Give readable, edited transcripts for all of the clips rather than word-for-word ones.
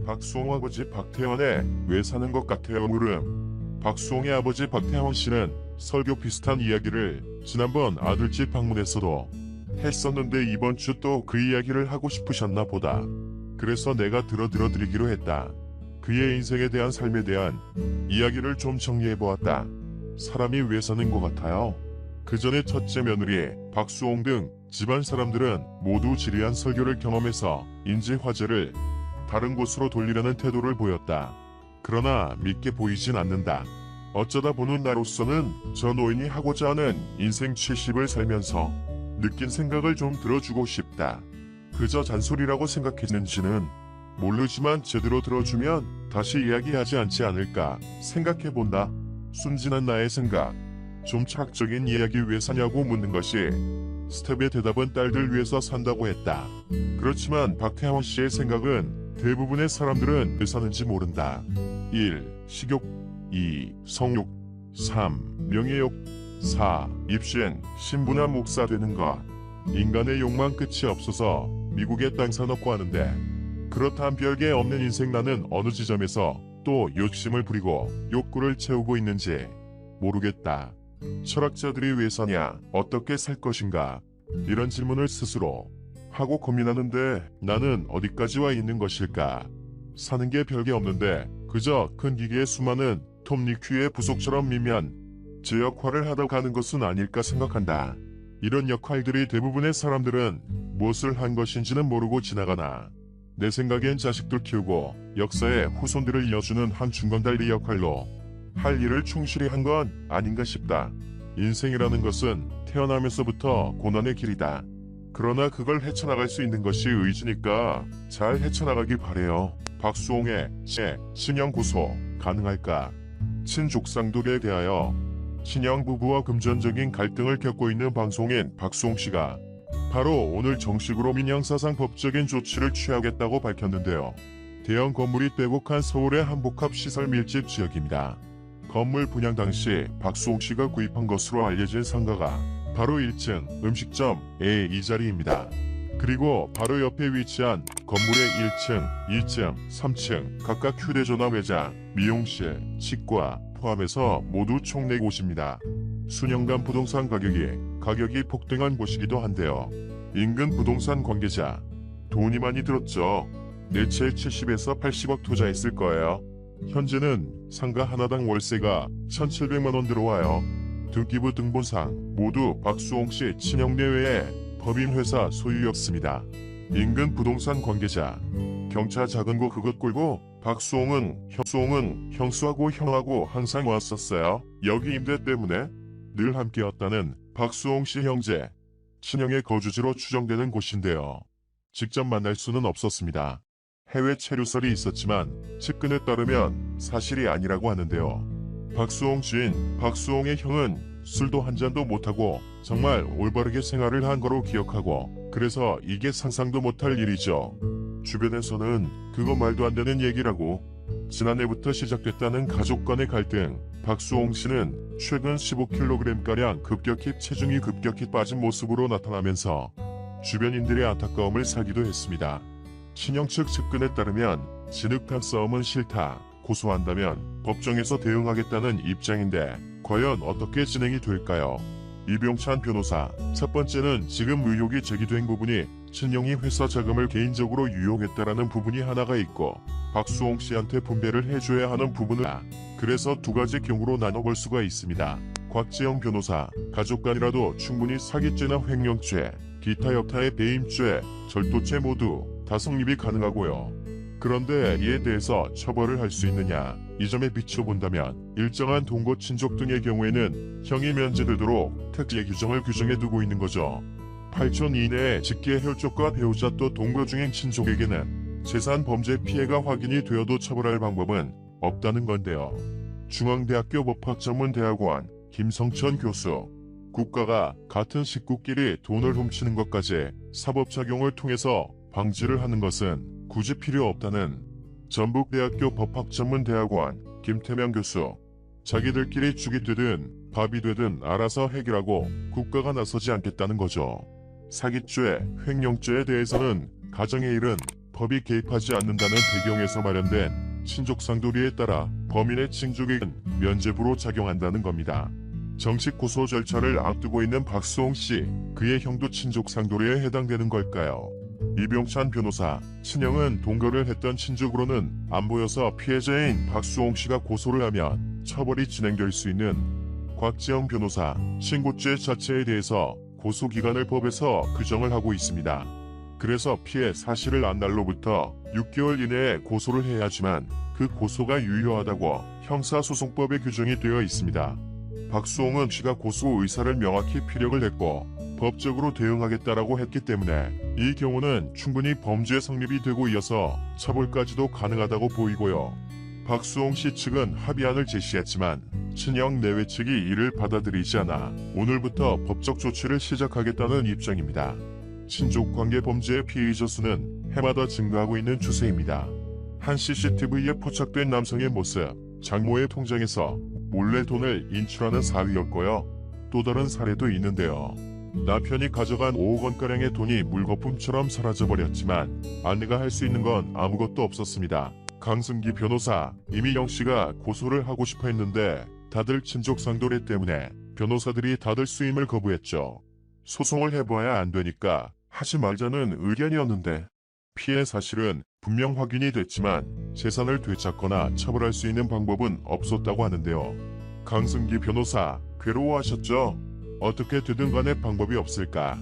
박수홍 아버지 박태환에 왜 사는 것 같아요? 물음. 박수홍의 아버지 박태환 씨는 설교 비슷한 이야기를 지난번 아들집 방문에서도 했었는데 이번 주 또 그 이야기를 하고 싶으셨나 보다. 그래서 내가 들어드리기로 했다. 그의 인생에 대한 삶에 대한 이야기를 좀 정리해보았다. 사람이 왜 사는 것 같아요? 그 전에 첫째 며느리 박수홍 등 집안 사람들은 모두 지리한 설교를 경험해서 인지 화제를 다른 곳으로 돌리려는 태도를 보였다. 그러나 믿게 보이진 않는다. 어쩌다 보는 나로서는 저 노인이 하고자 하는 인생 70을 살면서 느낀 생각을 좀 들어주고 싶다. 그저 잔소리라고 생각했는지는 모르지만 제대로 들어주면 다시 이야기하지 않지 않을까 생각해본다. 순진한 나의 생각. 좀 착적인 이야기 왜 사냐고 묻는 것이 스텝의 대답은 딸들 위해서 산다고 했다. 그렇지만 박태환 씨의 생각은 대부분의 사람들은 왜 사는지 모른다. 1. 식욕 2. 성욕 3. 명예욕 4. 입신, 신부나 목사 되는 것. 인간의 욕망 끝이 없어서 미국에 땅 사놓고 하는데 그렇다면 별게 없는 인생 나는 어느 지점에서 또 욕심을 부리고 욕구를 채우고 있는지 모르겠다. 철학자들이 왜 사냐, 어떻게 살 것인가 이런 질문을 스스로 하고 고민하는데 나는 어디까지 와 있는 것일까? 사는 게 별게 없는데 그저 큰 기계의 수많은 톰 리큐의 부속처럼 미면 제 역할을 하다 가는 것은 아닐까 생각한다. 이런 역할들이 대부분의 사람들은 무엇을 한 것인지는 모르고 지나가나 내 생각엔 자식들 키우고 역사의 후손들을 이어주는 한 중간달리 역할로 할 일을 충실히 한 건 아닌가 싶다. 인생이라는 것은 태어나면서부터 고난의 길이다. 그러나 그걸 헤쳐나갈 수 있는 것이 의지니까 잘 헤쳐나가길 바래요. 박수홍의 친형 고소 가능할까? 친족상돌에 대하여 친형 부부와 금전적인 갈등을 겪고 있는 방송인 박수홍 씨가 바로 오늘 정식으로 민형사상 법적인 조치를 취하겠다고 밝혔는데요. 대형 건물이 빼곡한 서울의 한복합 시설 밀집 지역입니다. 건물 분양 당시 박수홍 씨가 구입한 것으로 알려진 상가가 바로 1층 음식점의 이 자리입니다. 그리고 바로 옆에 위치한 건물의 1층, 2층, 3층 각각 휴대전화 매장, 미용실, 치과 포함해서 모두 총 4곳입니다. 수년간 부동산 가격이 폭등한 곳이기도 한데요. 인근 부동산 관계자 돈이 많이 들었죠. 내채 70에서 80억 투자했을 거예요. 현재는 상가 하나당 월세가 1,700만원 들어와요. 등기부 등본상 모두 박수홍 씨 친형 내외의 법인회사 소유였습니다. 인근 부동산 관계자 경차 작은 거 그것 꿀고 박수홍은 형수하고 형하고 항상 왔었어요. 여기 임대 때문에 늘 함께였다는 박수홍 씨 형제 친형의 거주지로 추정되는 곳인데요. 직접 만날 수는 없었습니다. 해외 체류설이 있었지만 측근에 따르면 사실이 아니라고 하는데요. 박수홍 주인 박수홍의 형은 술도 한 잔도 못하고 정말 올바르게 생활을 한 거로 기억하고 그래서 이게 상상도 못할 일이죠. 주변에서는 그거 말도 안 되는 얘기라고 지난해부터 시작됐다는 가족 간의 갈등. 박수홍 씨는 최근 15kg가량 체중이 급격히 빠진 모습으로 나타나면서 주변인들의 안타까움을 사기도 했습니다. 친형 측 측근에 따르면 진흙탕 싸움은 싫다, 고소한다면 법정에서 대응하겠다는 입장인데 과연 어떻게 진행이 될까요? 이병찬 변호사, 첫 번째는 지금 의혹이 제기된 부분이 친형이 회사 자금을 개인적으로 유용했다라는 부분이 하나가 있고 박수홍 씨한테 분배를 해줘야 하는 부분은 그래서 두 가지 경우로 나눠볼 수가 있습니다. 곽지영 변호사, 가족 간이라도 충분히 사기죄나 횡령죄, 기타 여타의 배임죄, 절도죄 모두 다 성립이 가능하고요. 그런데 이에 대해서 처벌을 할 수 있느냐, 이 점에 비춰본다면 일정한 동거 친족 등의 경우에는 형이 면제되도록 특례 규정을 규정해두고 있는 거죠. 8촌 이내에 직계 혈족과 배우자 또 동거 중인 친족에게는 재산 범죄 피해가 확인이 되어도 처벌할 방법은 없다는 건데요. 중앙대학교 법학전문대학원 김성천 교수, 국가가 같은 식구끼리 돈을 훔치는 것까지 사법작용을 통해서 방지를 하는 것은 굳이 필요 없다는 전북대학교 법학전문대학원 김태명 교수, 자기들끼리 죽이 되든 밥이 되든 알아서 해결하고 국가가 나서지 않겠다는 거죠. 사기죄, 횡령죄에 대해서는 가정의 일은 법이 개입하지 않는다는 배경에서 마련된 친족상도리에 따라 범인의 친족에겐 면죄부로 작용한다는 겁니다. 정식 고소 절차를 앞두고 있는 박수홍 씨, 그의 형도 친족상도리에 해당되는 걸까요? 이병찬 변호사, 친형은 동거를 했던 친족으로는 안 보여서 피해자인 박수홍 씨가 고소를 하면 처벌이 진행될 수 있는 곽지영 변호사, 신고죄 자체에 대해서 고소기간을 법에서 규정을 하고 있습니다. 그래서 피해 사실을 안 날로부터 6개월 이내에 고소를 해야 하지만 그 고소가 유효하다고 형사소송법에 규정이 되어 있습니다. 박수홍은 씨가 고소 의사를 명확히 피력을 했고 법적으로 대응하겠다라고 했기 때문에 이 경우는 충분히 범죄 성립이 되고 이어서 처벌까지도 가능하다고 보이고요. 박수홍 씨 측은 합의안을 제시했지만 친형 내외 측이 이를 받아들이지 않아 오늘부터 법적 조치를 시작하겠다는 입장입니다. 친족관계 범죄의 피해자 수는 해마다 증가하고 있는 추세입니다. 한 CCTV에 포착된 남성의 모습, 장모의 통장에서 몰래 돈을 인출하는 사위였고요. 또 다른 사례도 있는데요. 남편이 가져간 5억 원가량의 돈이 물거품처럼 사라져버렸지만 아내가 할 수 있는 건 아무것도 없었습니다. 강승기 변호사, 이미영 씨가 고소를 하고 싶어 했는데 다들 친족 상도례 때문에 변호사들이 다들 수임을 거부했죠. 소송을 해봐야 안 되니까 하지 말자는 의견이었는데 피해 사실은 분명 확인이 됐지만 재산을 되찾거나 처벌할 수 있는 방법은 없었다고 하는데요. 강승기 변호사, 괴로워하셨죠? 어떻게 되든 간에 방법이 없을까?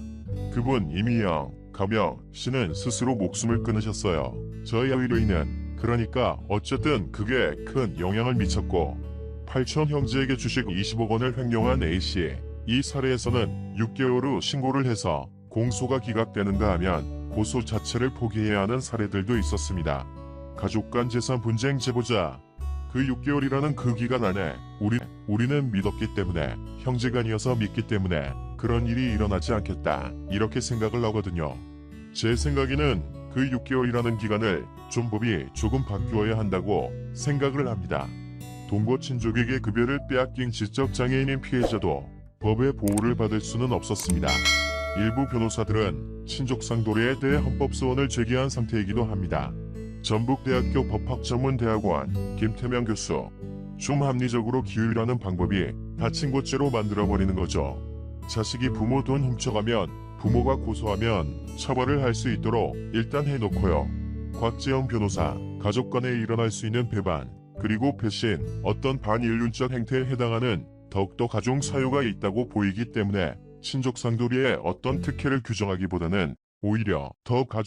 그분 이미영, 가명 씨는 스스로 목숨을 끊으셨어요. 저희 의뢰인은 그러니까 어쨌든 그게 큰 영향을 미쳤고 8천 형제에게 주식 20억 원을 횡령한 A씨. 이 사례에서는 6개월 후 신고를 해서 공소가 기각되는가 하면 고소 자체를 포기해야 하는 사례들도 있었습니다. 가족 간 재산 분쟁 제보자. 그 6개월이라는 그 기간 안에 우리는 믿었기 때문에 형제간이어서 믿기 때문에 그런 일이 일어나지 않겠다. 이렇게 생각을 하거든요. 제 생각에는 그 6개월이라는 기간을 좀 법이 조금 바뀌어야 한다고 생각을 합니다. 동거 친족에게 급여를 빼앗긴 지적장애인인 피해자도 법의 보호를 받을 수는 없었습니다. 일부 변호사들은 친족상도례에 대해 헌법소원을 제기한 상태이기도 합니다. 전북대학교 법학전문대학원 김태명 교수, 좀 합리적으로 기율하는 방법이 다친고죄로 만들어버리는 거죠. 자식이 부모 돈 훔쳐가면 부모가 고소하면 처벌을 할 수 있도록 일단 해놓고요. 곽지영 변호사, 가족 간에 일어날 수 있는 배반, 그리고 배신, 어떤 반인륜적 행태에 해당하는 더욱더 가중 사유가 있다고 보이기 때문에 친족상도리에 어떤 특혜를 규정하기보다는 오히려 더 가중